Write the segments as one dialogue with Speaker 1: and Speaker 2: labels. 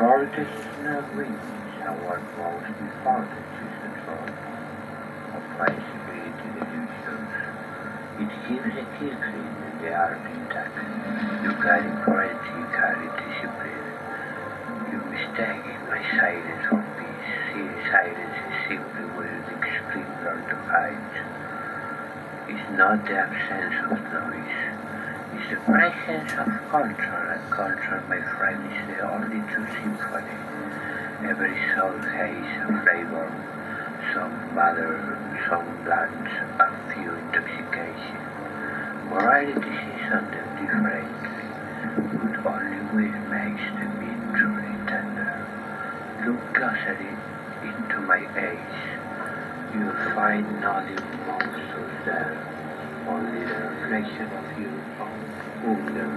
Speaker 1: Cortex wins our most important control of flexibility delusions. It gives a kick in the art intact. You carry courage, you carry discipline. You mistake my silence for peace. See, silence is simply where the extreme learn to hide. It's not the absence of noise. It's the presence of culture, and culture, my friend, is the only true symphony. Every soul has a flavor, some butter, some blunt, a few intoxication. Morality sees on them differently, but only will makes the meat truly tender. Look closely into my eyes. You'll find nothing monstrous there, only the reflection of your own hunger.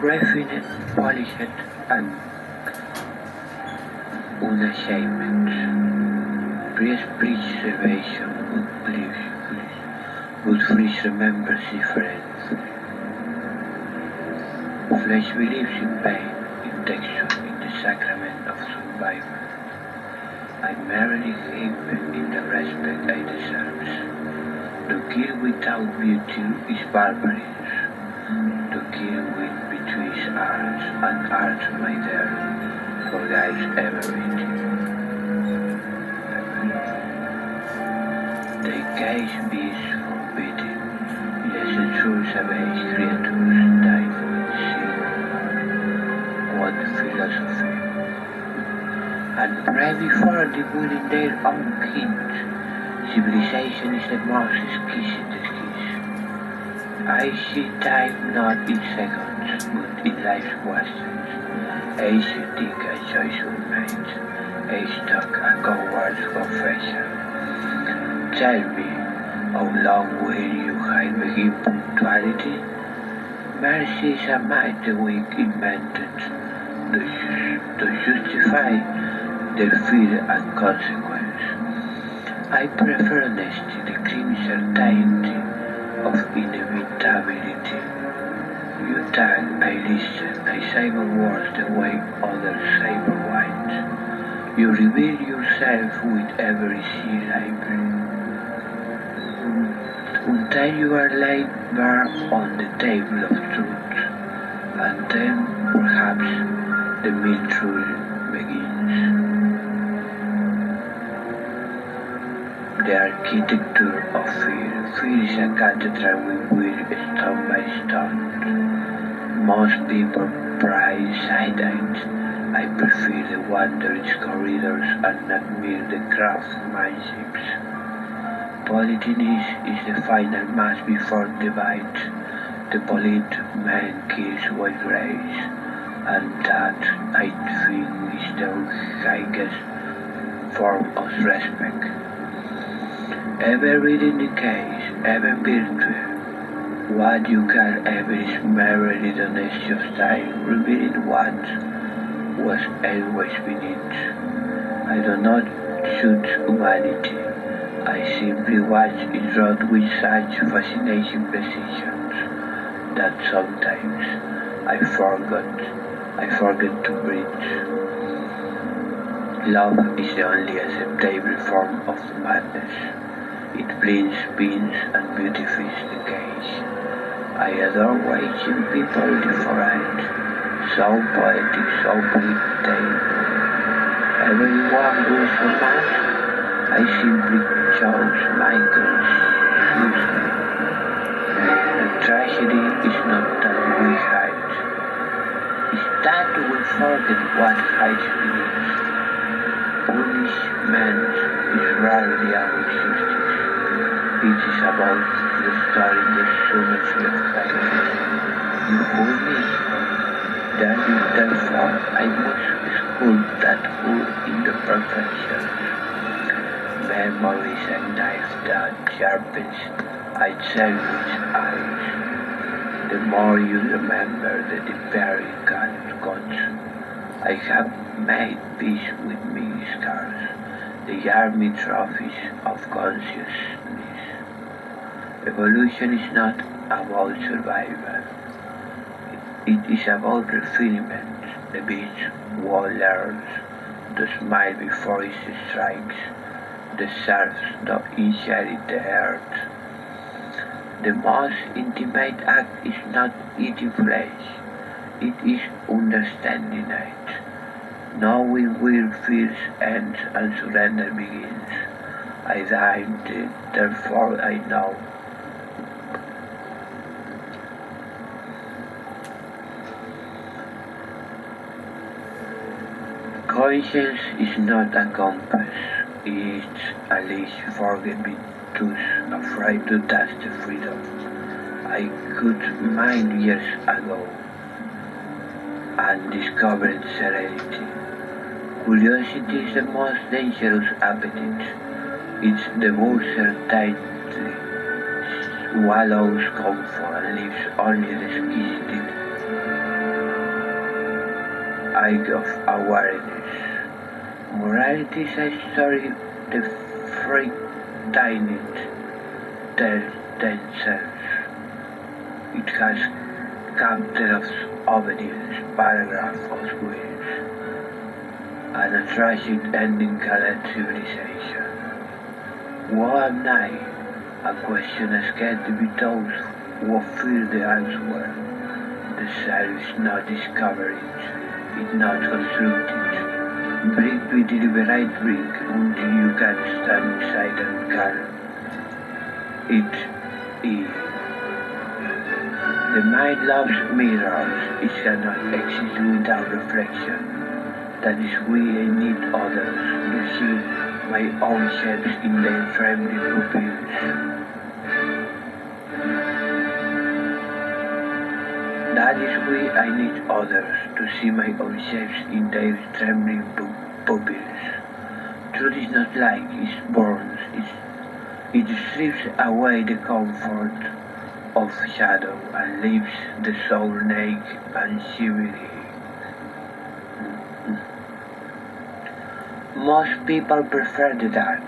Speaker 1: Refined, polished, and unashamed. Preservation would please remember difference. Flesh believes in pain, in texture, in the sacrament of survival. I merely him in the respect I deserve. To kill without beauty is barbarism. To kill with between arts and arts, my dear, forgives everything. The case beast forbidden, yes, the true savage creatures die for sin. What philosophy! And pray before the good in their own kind. Civilization is the most exquisite kiss. I see time not in seconds, but in life's questions. Age think a joyful mate, age talk a coward's confession. Tell me, how long will you hide behind punctuality? Mercy is a might the weak invented to justify their fear and consequence. I prefer honesty, the clean certainty of inevitability. You tag, I listen, I savor words the way others savor wines. You reveal yourself with every sea library. Until you are laid bare on the table of truth, and then perhaps the meal truly begins. The architecture of fear. Fear is a cathedral we build stone by stone. Most people prize sight. I prefer the wondrous corridors and admire the craftsmanships. Politics is the final mass before debate. The polite man kills with grace, and that, I think, is the highest form of respect. Ever reading the case, ever virtue, what you can ever is merely the honesty of time, revealing what was always beneath. I do not shoot humanity. I simply watch it wrought with such fascinating precision that sometimes I forget to breathe. Love is the only acceptable form of madness. It blends, bends, and beautifies the case. I adore watching people different, so poetic, so breathtaking. Everyone goes for mass. I simply chose my consciously. The tragedy is not that we hide, it's that we forget what hides beneath. Punishment is rarely our justice. It is about restoring the symmetry of life. You fool me, therefore I must sculpt that fool in the perfection. Memory is a knife that sharpens itself with eyes. The more you remember, the deeper it cuts. I have made peace with me scars, the army trophies of consciousness. Evolution is not about survival. It is about refinement. The beach wall learns to smile before it strikes. The surf not inherit the earth. The most intimate act is not eating flesh, it is understanding it. Knowing where fear ends and surrender begins. I died, therefore I know. Conscience is not a compass, it's a leash for the too afraid to touch the freedom I could mine years ago and discovered serenity. Curiosity is the most dangerous appetite. It's the bursar tightly, swallows comfort and leaves only the exquisite eye of awareness. Morality is a story the freak tiny tells themselves. It has chapter of obedience, paragraph of wills, and a tragic ending called civilization. What am I? A question scared to be told who fear the answer. The self is not discovered, it's not constructed. Brick with deliberate brick until you can stand beside and call it is. The mind loves mirrors, it cannot exist without reflection. That is why I need others to see my own shapes in their trembling pupils. That is why I need others to see my own shapes in their trembling pupils. Truth is not like, it burns, it strips away the comfort of shadow and leaves the soul naked and shivering. Most people prefer the dark.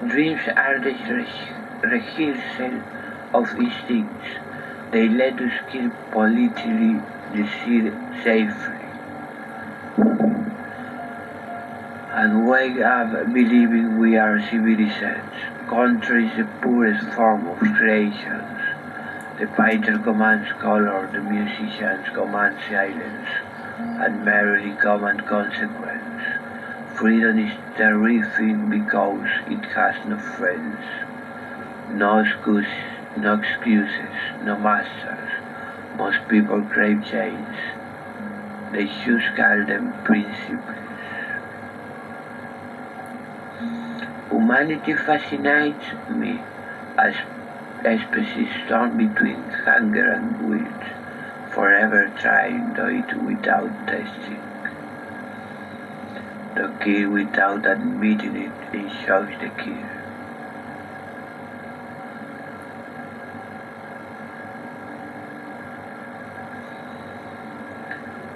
Speaker 1: Dreams are the rehearsal of instincts. They let us kill politically safely and wake up believing we are civilized. Country is the purest form of creation. The painter commands color, the musician commands silence, and merely command consequence. Freedom is terrific because it has no friends, no excuses, no masters. Most people crave change. They should call them principles. Humanity fascinates me as a species torn between hunger and greed, forever trying to eat without tasting. To kill without admitting it ensures the kill.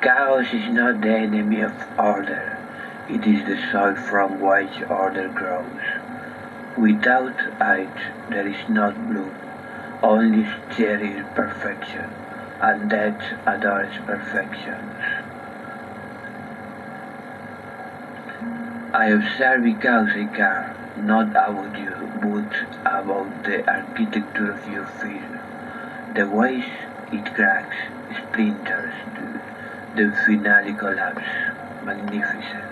Speaker 1: Chaos is not the enemy of order, it is the soil from which order grows. Without it, there is not bloom, only steril perfection, and death adores perfections. I observe because I care, not about you, but about the architecture of your fear, the ways it cracks, splinters, the finale collapse, magnificent.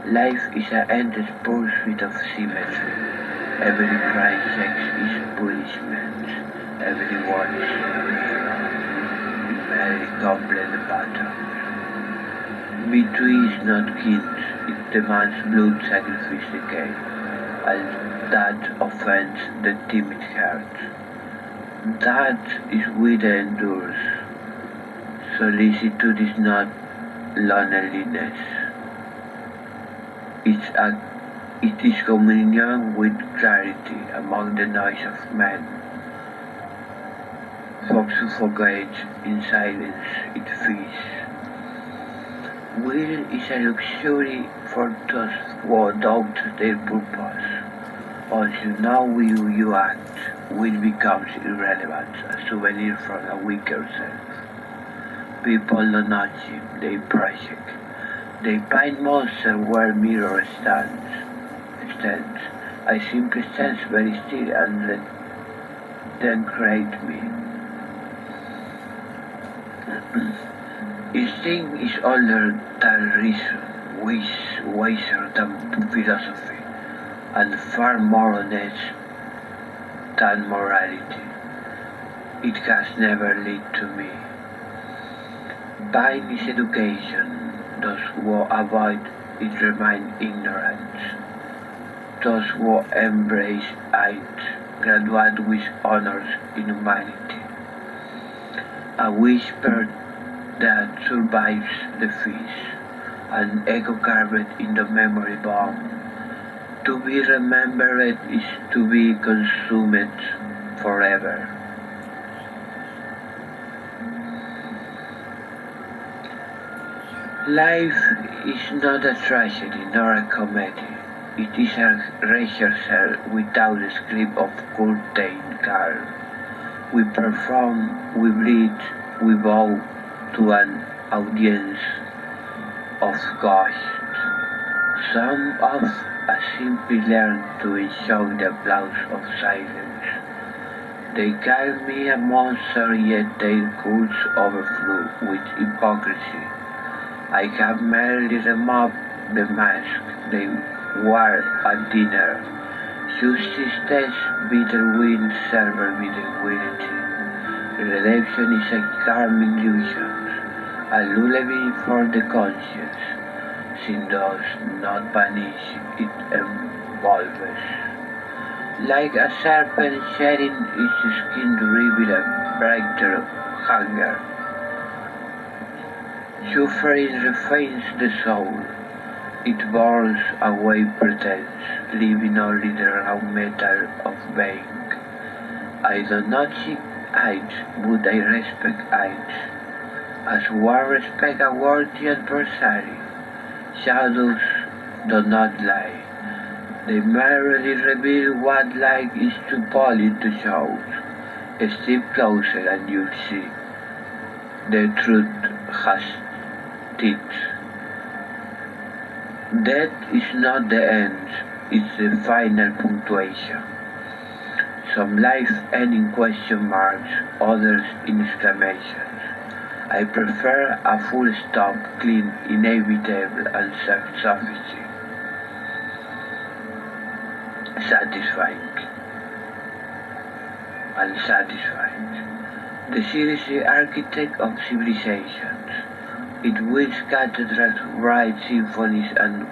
Speaker 1: Life is an endless pursuit of symmetry. Every crime checks its punishment. Every one is very complex pattern. Between is not killed, it demands blood sacrifice decay, and that offends the timid heart. That is with the endures. Solicitude is not loneliness. It is communion with clarity among the noise of men. Folks suffocate in silence, it feasts. Will is a luxury for those who doubt their purpose. Once you know how you act, will becomes irrelevant, a souvenir from a weaker self. people don't notice, they project. They paint monster where mirror stands. I simply stand very still and let them create me. Instinct is older than reason, wiser than philosophy, and far more honest than morality. It has never led to me. By this education, those who avoid it remain ignorant. Those who embrace it graduate with honors in humanity. A whisper that survives the feast, an echo carved in the memory bomb. To be remembered is to be consumed forever. Life is not a tragedy nor a comedy. It is a rehearsal without a script of curtain calm. We perform, we bleed, we bow to an audience of ghosts. Some of us simply learn to enjoy the applause of silence. They call me a monster, yet their cults overflow with hypocrisy. I have merely removed the mask they wore at dinner. Justice tests bitter wind, server tranquility. Redemption is a charming illusion, a lullaby for the conscience. Sin does not vanish, it evolves. Like a serpent shedding its skin to reveal a brighter hunger. Suffering refines the soul. It burns away pretense, leaving only the raw metal of being. I do not seek height, but I respect height, as one respect a worthy adversary. Shadows do not lie. They merely reveal what light is too pale to show. Step closer and you'll see. The truth has teeth. Death is not the end, it's the final punctuation. Some life end in question marks, others in exclamations. I prefer a full stop, clean, inevitable, and sufficient. Satisfying. Unsatisfied. The series is the architect of civilizations. It wields cathedrals, writes symphonies, and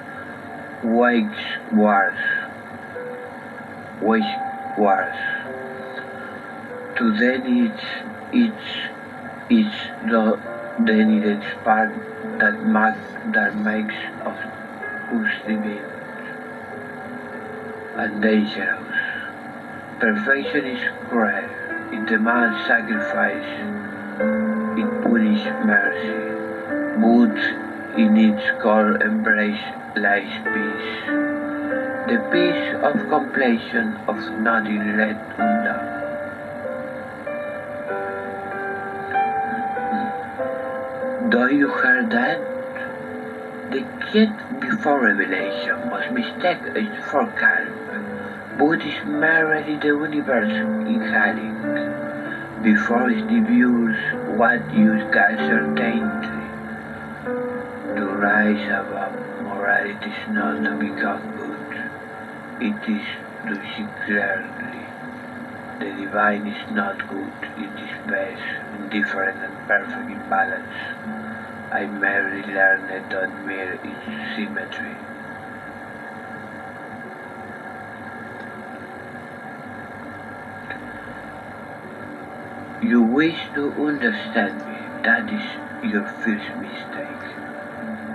Speaker 1: wages wars. To then it's the needed spark that makes of us divine and dangerous. Perfection is cruel. It demands sacrifice. It punishes mercy. But in its core embrace lies peace. The peace of completion, of nothing let undone. Do you hear that? The kid before revelation was mistaken for calm, but is merely the universe inhaling. Before its debuts, what you call certainty. To rise above morality is not to become good, it is to see clearly. The divine is not good, it is best, indifferent and perfect in balance. I merely learned to admire its symmetry. You wish to understand me, that is your first mistake.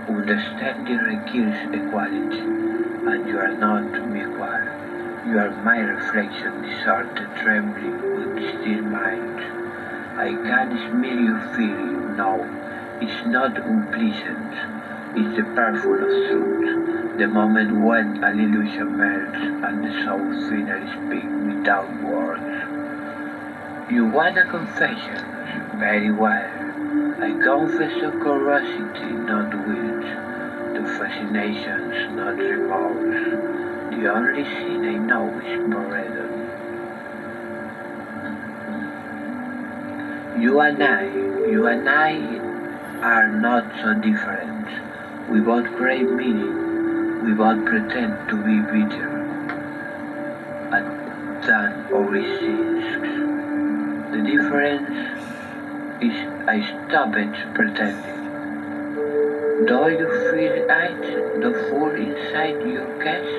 Speaker 1: Understanding requires equality, and you are not equal. You are my reflection, disordered, trembling, but still mine. I can smell your fear, you know. It's not unpleasant. It's the perfume of truth. The moment when an illusion melts and the soul finally speaks without words. You want a confession? Very well. I confess to curiosity, not guilt, to fascinations, not remorse. The only sin I know is boredom. You and I are not so different. We both crave meaning. We both pretend to be better than our instincts. The difference is I stopped pretending. Do you feel it, the full inside your chest?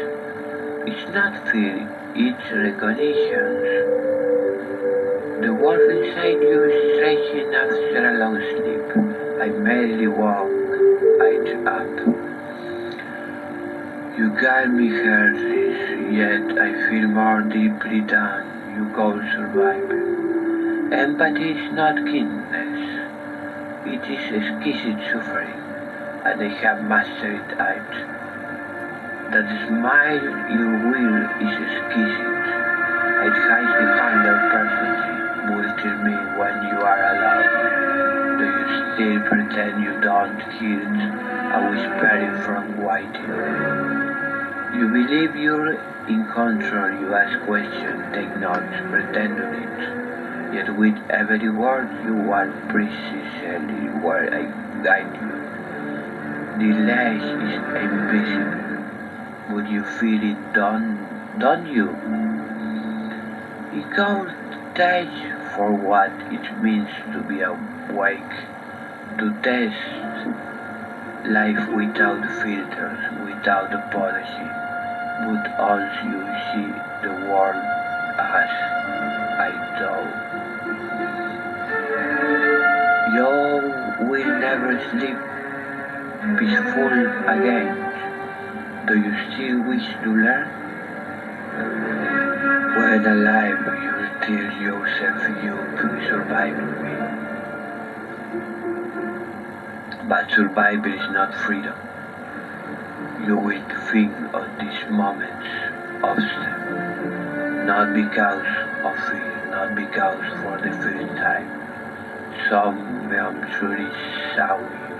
Speaker 1: It's not fear, it's recognition. The wolf inside you is stretching after a long sleep. I merely walk it up. You guide me hardly, yet I feel more deeply than you call surviving. Empathy is not kindness, it is exquisite suffering, and I have mastered it. That smile you will is exquisite. It hides the hunger perfectly. Will tell me when you are alone. Do you still pretend you don't hear it? A whispering from waiting. You believe you're in control, you ask questions, take notes, pretend on it. Yet with every word you are precisely where I guide you. The lash is invisible. Would you feel it, don't you? It goes test for what it means to be awake, to test life without filters, without apology, but also you see the world as I do. You will never sleep peaceful again. Do you still wish to learn? When alive, you tell yourself you surviving me. But survival is not freedom. You will think of these moments often, not because of fear, not because for the first time someone truly saw you.